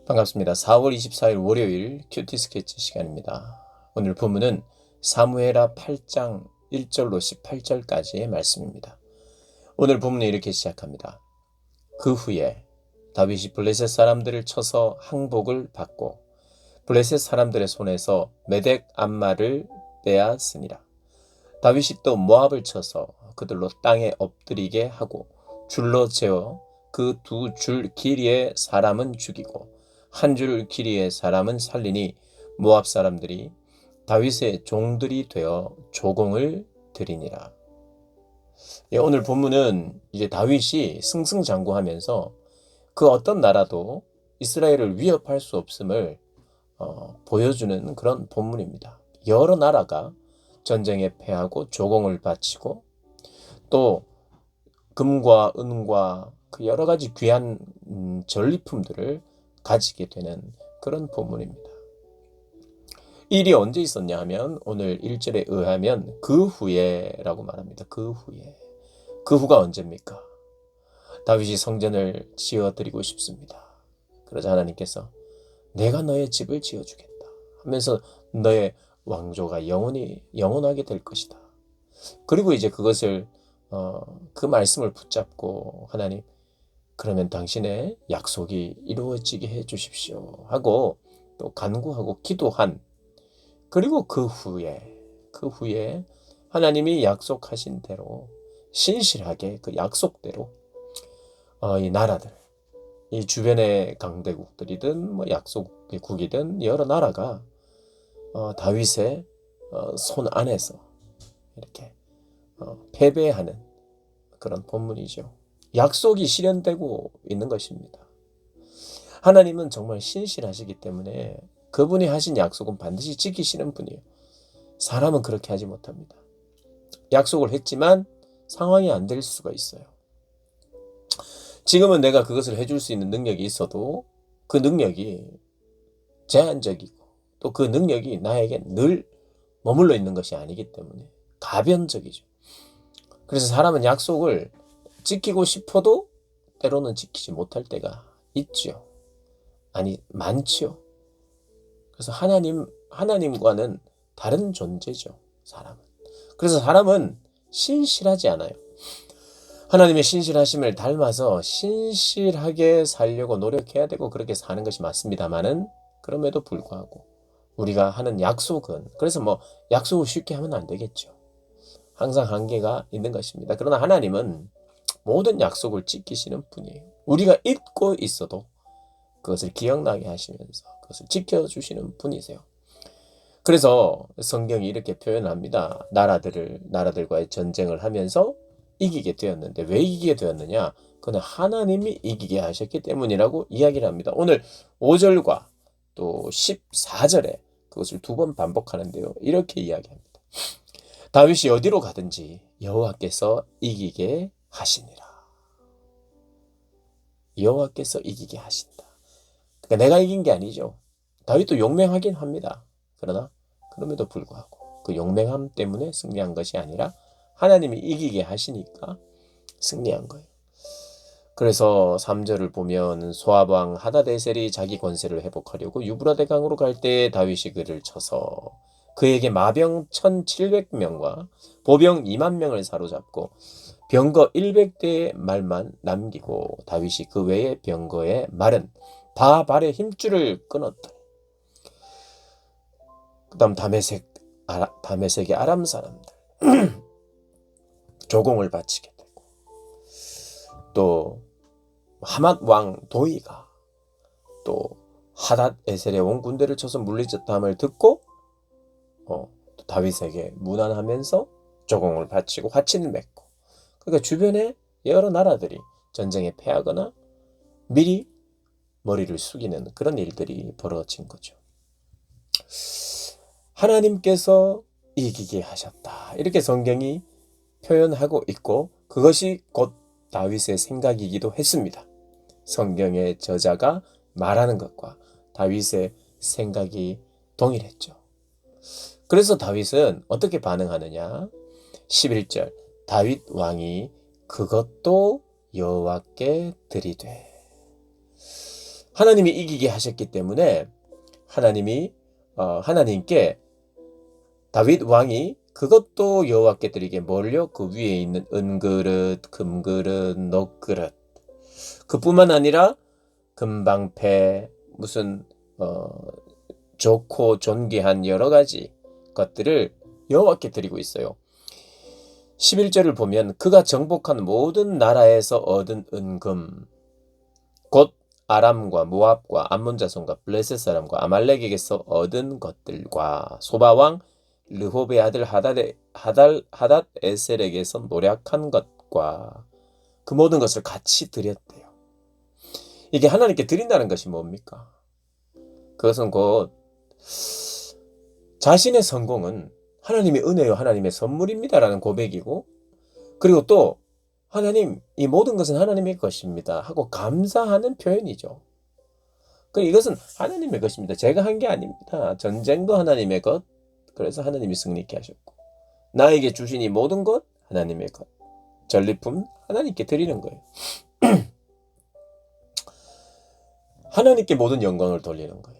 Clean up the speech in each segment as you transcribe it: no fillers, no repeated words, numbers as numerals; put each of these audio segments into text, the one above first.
반갑습니다. 4월 24일 월요일 큐티 스케치 시간입니다. 오늘 본문은 사무엘하 8장 1절로 18절까지의 말씀입니다. 오늘 본문은 이렇게 시작합니다. 그 후에 다윗이 블레셋 사람들을 쳐서 항복을 받고 블레셋 사람들의 손에서 메덱 암마를 빼앗으니라. 다윗이 또 모압을 쳐서 그들로 땅에 엎드리게 하고 줄로 재어 그 두 줄 길이의 사람은 죽이고 한 줄 길이의 사람은 살리니 모압 사람들이 다윗의 종들이 되어 조공을 드리니라. 오늘 본문은 이제 다윗이 승승장구하면서 그 어떤 나라도 이스라엘을 위협할 수 없음을 보여주는 그런 본문입니다. 여러 나라가 전쟁에 패하고 조공을 바치고 또 금과 은과 그 여러 가지 귀한 전리품들을 가지게 되는 그런 본문입니다. 일이 언제 있었냐 하면 오늘 1절에 의하면 그 후에라고 말합니다. 그 후에. 그 후가 언제입니까? 다윗이 성전을 지어드리고 싶습니다. 그러자 하나님께서 내가 너의 집을 지어주겠다 하면서 너의 왕조가 영원하게 될 것이다. 그리고 이제 그것을 그 말씀을 붙잡고 하나님 그러면 당신의 약속이 이루어지게 해 주십시오 하고 또 간구하고 기도한 그리고 그 후에 하나님이 약속하신 대로 신실하게 그 약속대로 이 나라들 이 주변의 강대국들이든 뭐 약속국이든 여러 나라가 다윗의 손 안에서 이렇게 패배하는 그런 본문이죠. 약속이 실현되고 있는 것입니다. 하나님은 정말 신실하시기 때문에 그분이 하신 약속은 반드시 지키시는 분이에요. 사람은 그렇게 하지 못합니다. 약속을 했지만 상황이 안 될 수가 있어요. 지금은 내가 그것을 해줄 수 있는 능력이 있어도 그 능력이 제한적이고 또 그 능력이 나에게 늘 머물러 있는 것이 아니기 때문에 가변적이죠. 그래서 사람은 약속을 지키고 싶어도 때로는 지키지 못할 때가 있죠. 많죠. 그래서 하나님과는 다른 존재죠. 사람은. 그래서 사람은 신실하지 않아요. 하나님의 신실하심을 닮아서 신실하게 살려고 노력해야 되고 그렇게 사는 것이 맞습니다만은 그럼에도 불구하고 우리가 하는 약속은 그래서 약속을 쉽게 하면 안 되겠죠. 항상 한계가 있는 것입니다. 그러나 하나님은 모든 약속을 지키시는 분이에요. 우리가 잊고 있어도 그것을 기억나게 하시면서 그것을 지켜주시는 분이세요. 그래서 성경이 이렇게 표현합니다. 나라들과의 전쟁을 하면서 이기게 되었는데 왜 이기게 되었느냐? 그건 하나님이 이기게 하셨기 때문이라고 이야기를 합니다. 오늘 5절과 또 14절에 그것을 두 번 반복하는데요. 이렇게 이야기합니다. 다윗이 어디로 가든지 여호와께서 이기게 하시니라. 여호와께서 이기게 하신다. 그러니까 내가 이긴 게 아니죠. 다윗도 용맹하긴 합니다. 그러나 그럼에도 불구하고 그 용맹함 때문에 승리한 것이 아니라 하나님이 이기게 하시니까 승리한 거예요. 그래서 3절을 보면 소압왕 하다데셀이 자기 권세를 회복하려고 유브라데 강으로 갈 때 다윗이 그를 쳐서 그에게 마병 1700명과 보병 2만 명을 사로잡고 병거 100대의 말만 남기고 다윗이 그 외의 병거의 말은 다 발의 힘줄을 끊었다. 그 다음 다메섹의 아람 사람들 조공을 바치게 되고 또 하맛 왕 도이가 또 하닷 에셀의 온 군대를 쳐서 물리쳤다함을 듣고 다윗에게 문안하면서 조공을 바치고 화친을 맺고 그러니까 주변에 여러 나라들이 전쟁에 패하거나 미리 머리를 숙이는 그런 일들이 벌어진 거죠. 하나님께서 이기게 하셨다. 이렇게 성경이 표현하고 있고 그것이 곧 다윗의 생각이기도 했습니다. 성경의 저자가 말하는 것과 다윗의 생각이 동일했죠. 그래서 다윗은 어떻게 반응하느냐? 11절 다윗 왕이 그것도 여호와께 드리되 하나님이 이기게 하셨기 때문에 하나님께 다윗 왕이 그것도 여호와께 드리게 뭘요? 그 위에 있는 은그릇, 금그릇, 녹그릇, 그뿐만 아니라 금방패, 무슨 좋고 존귀한 여러 가지 것들을 여호와께 드리고 있어요. 11절을 보면 그가 정복한 모든 나라에서 얻은 은금, 곧 아람과 모압과 암몬 자손과 블레셋 사람과 아말렉에게서 얻은 것들과 소바왕 르호베 아들 하닷 에셀에게서 노략한 것과 그 모든 것을 같이 드렸대요. 이게 하나님께 드린다는 것이 뭡니까? 그것은 곧 자신의 성공은 하나님의 은혜요 하나님의 선물입니다라는 고백이고, 그리고 또 하나님, 이 모든 것은 하나님의 것입니다 하고 감사하는 표현이죠. 이것은 하나님의 것입니다. 제가 한 게 아닙니다. 전쟁도 하나님의 것, 그래서 하나님이 승리케 하셨고, 나에게 주신 이 모든 것 하나님의 것, 전리품 하나님께 드리는 거예요. 하나님께 모든 영광을 돌리는 거예요.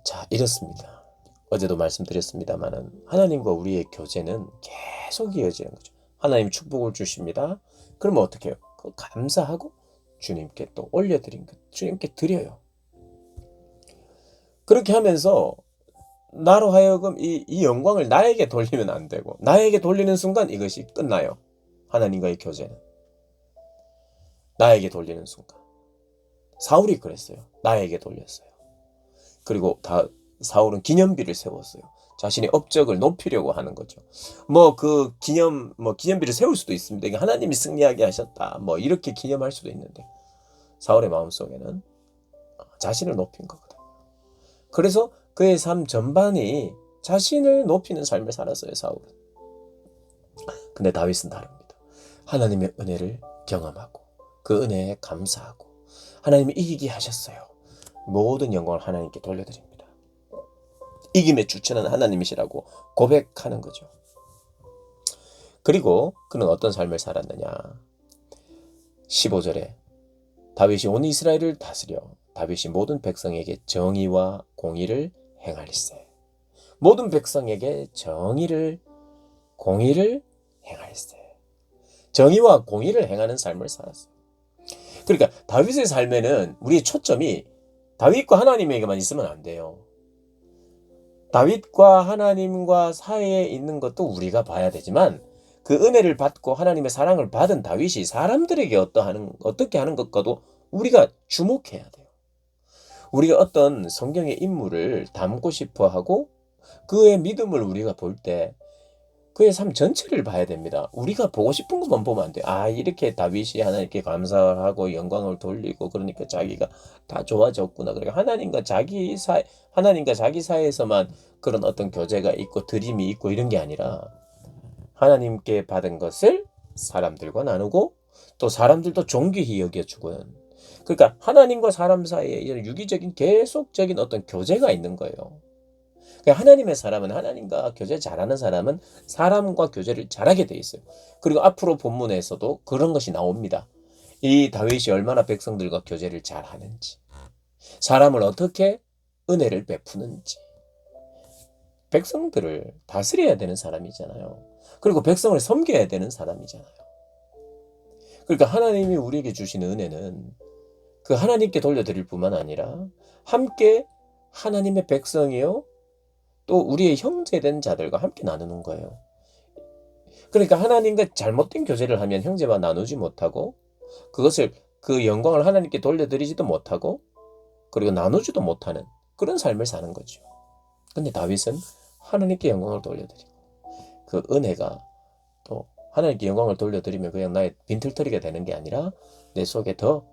자, 이렇습니다. 어제도 말씀드렸습니다만은 하나님과 우리의 교제는 계속 이어지는 거죠. 하나님 축복을 주십니다. 그러면 어떻게 해요? 그거 감사하고 주님께 또 올려드린 것 주님께 드려요. 그렇게 하면서 나로 하여금 이 영광을 나에게 돌리면 안 되고, 나에게 돌리는 순간 이것이 끝나요. 하나님과의 교제는 나에게 돌리는 순간. 사울이 그랬어요. 나에게 돌렸어요. 그리고 사울은 기념비를 세웠어요. 자신의 업적을 높이려고 하는 거죠. 기념비를 세울 수도 있습니다. 이게 하나님이 승리하게 하셨다, 이렇게 기념할 수도 있는데, 사울의 마음속에는 자신을 높인 거거든요. 그래서 그의 삶 전반이 자신을 높이는 삶을 살았어요, 사울은. 근데 다윗은 다릅니다. 하나님의 은혜를 경험하고 그 은혜에 감사하고 하나님이 이기게 하셨어요. 모든 영광을 하나님께 돌려드립니다. 이김의 주체는 하나님이시라고 고백하는 거죠. 그리고 그는 어떤 삶을 살았느냐. 15절에 다윗이 온 이스라엘을 다스려 다윗이 모든 백성에게 정의와 공의를 행할세. 모든 백성에게 공의를 행할세. 정의와 공의를 행하는 삶을 살았어요. 그러니까 다윗의 삶에는 우리의 초점이 다윗과 하나님에게만 있으면 안 돼요. 다윗과 하나님과 사이에 있는 것도 우리가 봐야 되지만, 그 은혜를 받고 하나님의 사랑을 받은 다윗이 사람들에게 어떻게 하는 것과도 우리가 주목해야 돼요. 우리가 어떤 성경의 인물을 닮고 싶어 하고 그의 믿음을 우리가 볼 때 그의 삶 전체를 봐야 됩니다. 우리가 보고 싶은 것만 보면 안 돼요. 이렇게 다윗이 하나님께 감사하고 영광을 돌리고 그러니까 자기가 다 좋아졌구나. 그러니까 하나님과 자기 사이에서만 그런 어떤 교제가 있고 드림이 있고 이런 게 아니라, 하나님께 받은 것을 사람들과 나누고 또 사람들도 존귀히 여겨주고요. 그러니까 하나님과 사람 사이에 이런 유기적인 계속적인 어떤 교제가 있는 거예요. 하나님의 사람은, 하나님과 교제 잘하는 사람은 사람과 교제를 잘하게 돼 있어요. 그리고 앞으로 본문에서도 그런 것이 나옵니다. 이 다윗이 얼마나 백성들과 교제를 잘하는지, 사람을 어떻게 은혜를 베푸는지. 백성들을 다스려야 되는 사람이잖아요. 그리고 백성을 섬겨야 되는 사람이잖아요. 그러니까 하나님이 우리에게 주시는 은혜는 그 하나님께 돌려드릴 뿐만 아니라 함께 하나님의 백성이요 또 우리의 형제된 자들과 함께 나누는 거예요. 그러니까 하나님과 잘못된 교제를 하면 형제와 나누지 못하고, 그 영광을 하나님께 돌려드리지도 못하고, 그리고 나누지도 못하는 그런 삶을 사는 거죠. 근데 다윗은 하나님께 영광을 돌려드리고, 그 은혜가 또 하나님께 영광을 돌려드리면 그냥 나의 빈털터리가 되는 게 아니라 내 속에 더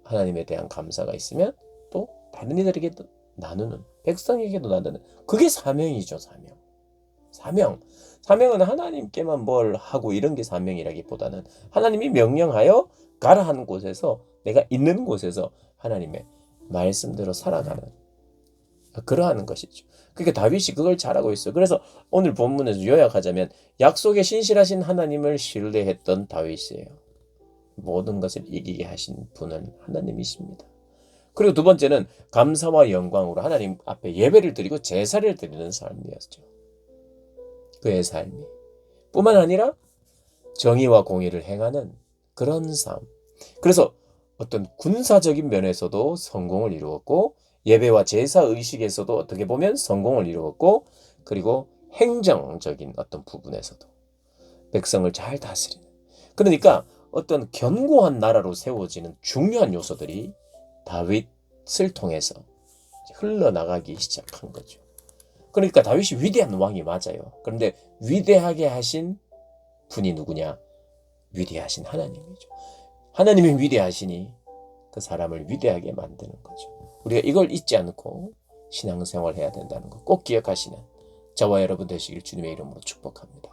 하나님에 대한 감사가 있으면 또 다른 이들에게도 나누는, 백성에게도 나누는, 그게 사명이죠. 사명은 하나님께만 뭘 하고 이런 게 사명이라기보다는 하나님이 명령하여 가라 하는 곳에서, 내가 있는 곳에서 하나님의 말씀대로 살아가는, 그러한 것이죠. 그러니까 다윗이 그걸 잘하고 있어요. 그래서 오늘 본문에서 요약하자면 약속에 신실하신 하나님을 신뢰했던 다윗이에요. 모든 것을 이기게 하신 분은 하나님이십니다. 그리고 두 번째는 감사와 영광으로 하나님 앞에 예배를 드리고 제사를 드리는 삶이었죠. 그의 삶이. 뿐만 아니라 정의와 공의를 행하는 그런 삶. 그래서 어떤 군사적인 면에서도 성공을 이루었고 예배와 제사 의식에서도 어떻게 보면 성공을 이루었고 그리고 행정적인 어떤 부분에서도 백성을 잘 다스리는. 그러니까 어떤 견고한 나라로 세워지는 중요한 요소들이 다윗을 통해서 흘러나가기 시작한 거죠. 그러니까 다윗이 위대한 왕이 맞아요. 그런데 위대하게 하신 분이 누구냐? 위대하신 하나님이죠. 하나님이 위대하시니 그 사람을 위대하게 만드는 거죠. 우리가 이걸 잊지 않고 신앙생활 해야 된다는 거 꼭 기억하시는 저와 여러분 되시길 주님의 이름으로 축복합니다.